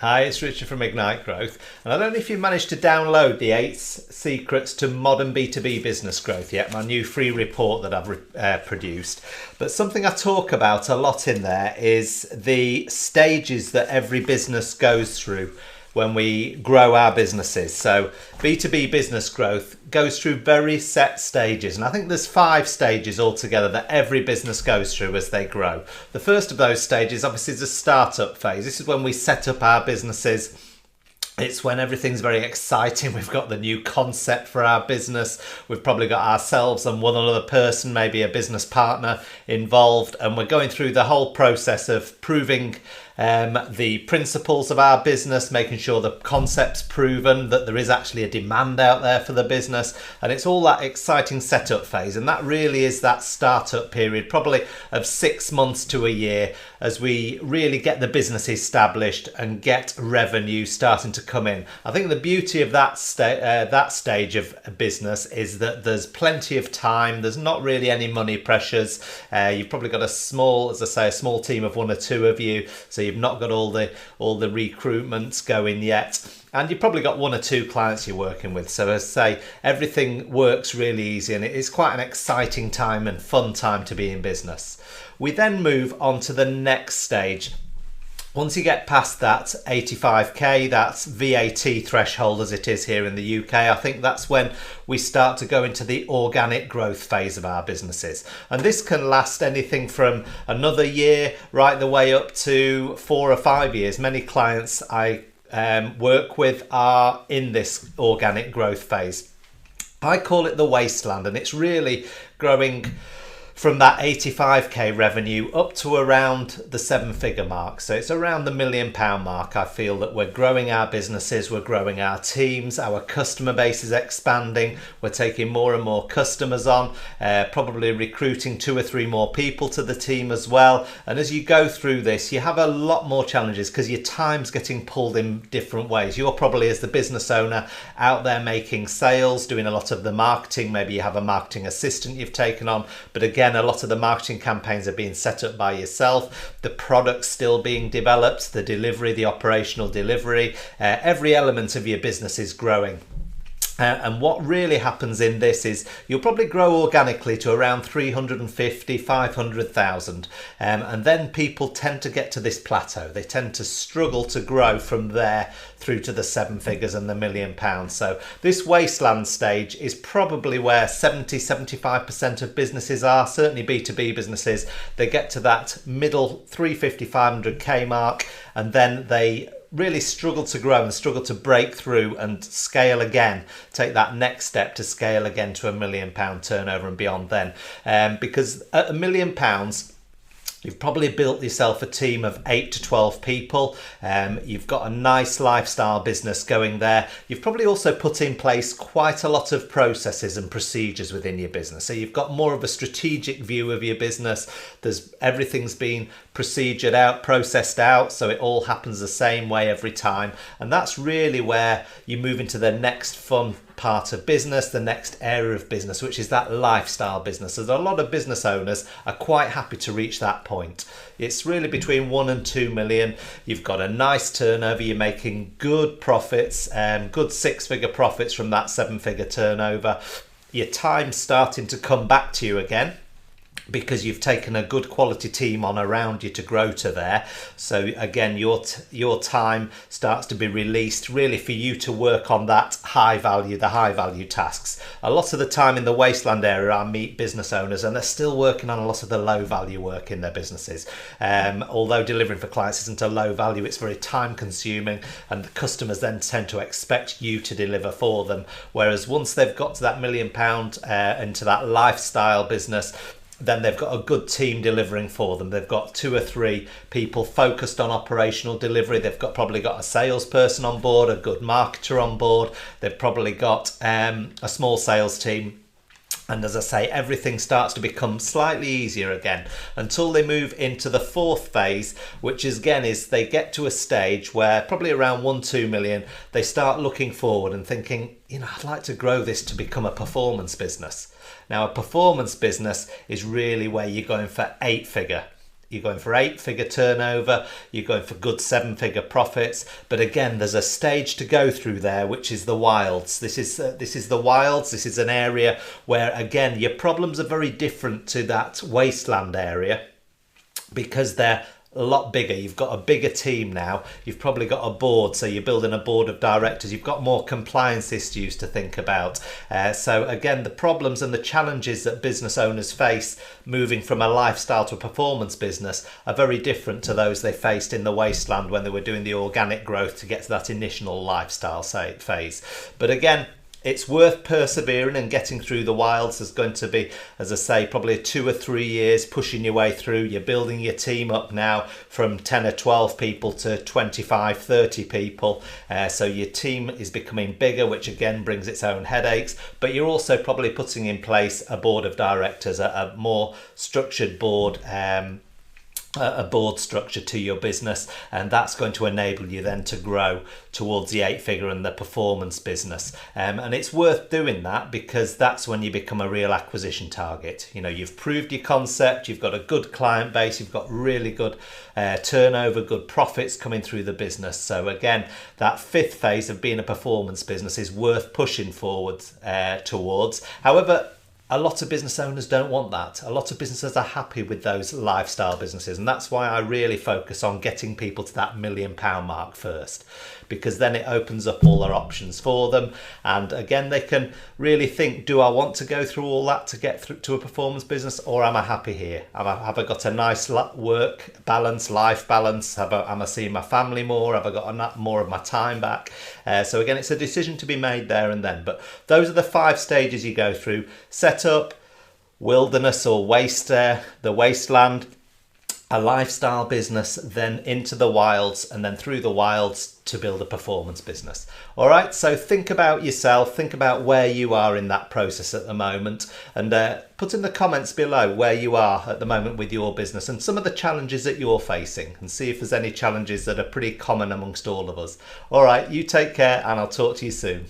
Hi, it's Richard from Ignite Growth, and I don't know if you've managed to download the 8 Secrets to Modern B2B Business Growth yet, my new free report that I've produced. But something I talk about a lot in there is the stages that every business goes through when we grow our businesses. So B2B business growth goes through very set stages, and I think there's 5 stages altogether that every business goes through as they grow. The first of those stages obviously is the startup phase. This is when we set up our businesses. It's when everything's very exciting. We've got the new concept for our business. We've probably got ourselves and one other person, maybe a business partner involved, and we're going through the whole process of proving the principles of our business, making sure the concept's proven, that there is actually a demand out there for the business, and it's all that exciting setup phase. And that really is that startup period, probably of 6 months to a year, as we really get the business established and get revenue starting to come in. I think the beauty of that stage of a business is that there's plenty of time. There's not really any money pressures. You've probably got a small team of 1 or 2 of you, so you've not got all the recruitments going yet, and you've probably got 1 or 2 clients you're working with. So as I say, everything works really easy, and it is quite an exciting time and fun time to be in business. We then move on to the next stage. Once you get past that 85k, that's VAT threshold as it is here in the UK, I think that's when we start to go into the organic growth phase of our businesses. And this can last anything from another year right the way up to 4 or 5 years. Many clients I work with are in this organic growth phase. I call it the wasteland, and it's really growing from that 85k revenue up to around the 7-figure mark. So it's around the £1 million mark. I feel that we're growing our businesses, we're growing our teams, our customer base is expanding, we're taking more and more customers on, probably recruiting 2 or 3 more people to the team as well. And as you go through this, you have a lot more challenges because your time's getting pulled in different ways. You're probably, as the business owner, out there making sales, doing a lot of the marketing. Maybe you have a marketing assistant you've taken on, but again, a lot of the marketing campaigns are being set up by yourself. The product's still being developed, the delivery, the operational delivery, every element of your business is growing. And what really happens in this is you'll probably grow organically to around 350, 500,000. And then people tend to get to this plateau. They tend to struggle to grow from there through to the 7 figures and the £1 million. So this wasteland stage is probably where 70-75% of businesses are, certainly B2B businesses. They get to that middle 350, 500k mark, and then they really struggle to grow and struggle to break through and scale again, take that next step to scale again to £1 million turnover and beyond then. Because at £1 million, you've probably built yourself a team of 8 to 12 people. You've got a nice lifestyle business going there. You've probably also put in place quite a lot of processes and procedures within your business. So you've got more of a strategic view of your business. Everything's been procedured out, processed out, so it all happens the same way every time. And that's really where you move into the next fun part of business, the next area of business, which is that lifestyle business. So a lot of business owners are quite happy to reach that point. It's really between 1 and 2 million. You've got a nice turnover, you're making good profits, good 6-figure profits from that 7-figure turnover. Your time's starting to come back to you again, because you've taken a good quality team on around you to grow to there. So again, your time starts to be released really for you to work on the high value tasks. A lot of the time in the wasteland area, I meet business owners and they're still working on a lot of the low value work in their businesses. Although delivering for clients isn't a low value, it's very time consuming, and the customers then tend to expect you to deliver for them. Whereas once they've got to that £1 million into that lifestyle business, then they've got a good team delivering for them. They've got 2 or 3 people focused on operational delivery. They've probably got a salesperson on board, a good marketer on board. They've probably got a small sales team. And as I say, everything starts to become slightly easier again until they move into the 4th phase, which is they get to a stage where probably around 1-2 million, they start looking forward and thinking, I'd like to grow this to become a performance business. Now, a performance business is really where you're going for 8-figure you're going for 8-figure turnover, you're going for good 7-figure profits. But again, there's a stage to go through there, which is the wilds. This is the wilds. This is an area where, again, your problems are very different to that wasteland area, because they're a lot bigger. You've got a bigger team now. You've probably got a board, so you're building a board of directors. You've got more compliance issues to think about. So again, the problems and the challenges that business owners face moving from a lifestyle to a performance business are very different to those they faced in the wasteland when they were doing the organic growth to get to that initial lifestyle phase. But again, it's worth persevering and getting through the wilds. There's going to be, as I say, probably 2 or 3 years pushing your way through. You're building your team up now from 10 or 12 people to 25, 30 people. So your team is becoming bigger, which again brings its own headaches. But you're also probably putting in place a board of directors, a more structured board, a board structure to your business, and that's going to enable you then to grow towards the 8-figure and the performance business. And it's worth doing that, because that's when you become a real acquisition target. You know, you've proved your concept, you've got a good client base, you've got really good turnover, good profits coming through the business. So again, that 5th phase of being a performance business is worth pushing forward towards. However, a lot of business owners don't want that. A lot of businesses are happy with those lifestyle businesses, and that's why I really focus on getting people to that £1 million mark first, because then it opens up all their options for them. And again, they can really think, do I want to go through all that to get through to a performance business, or am I happy here? Have I got a nice work balance, life balance? Am I seeing my family more? Have I got more of my time back? So again, it's a decision to be made there and then. But those are the 5 stages you go through: set up, wilderness or the wasteland, a lifestyle business, then into the wilds, and then through the wilds to build a performance business. All right, so think about yourself, think about where you are in that process at the moment, and put in the comments below where you are at the moment with your business and some of the challenges that you're facing, and see if there's any challenges that are pretty common amongst all of us. All right, you take care, and I'll talk to you soon.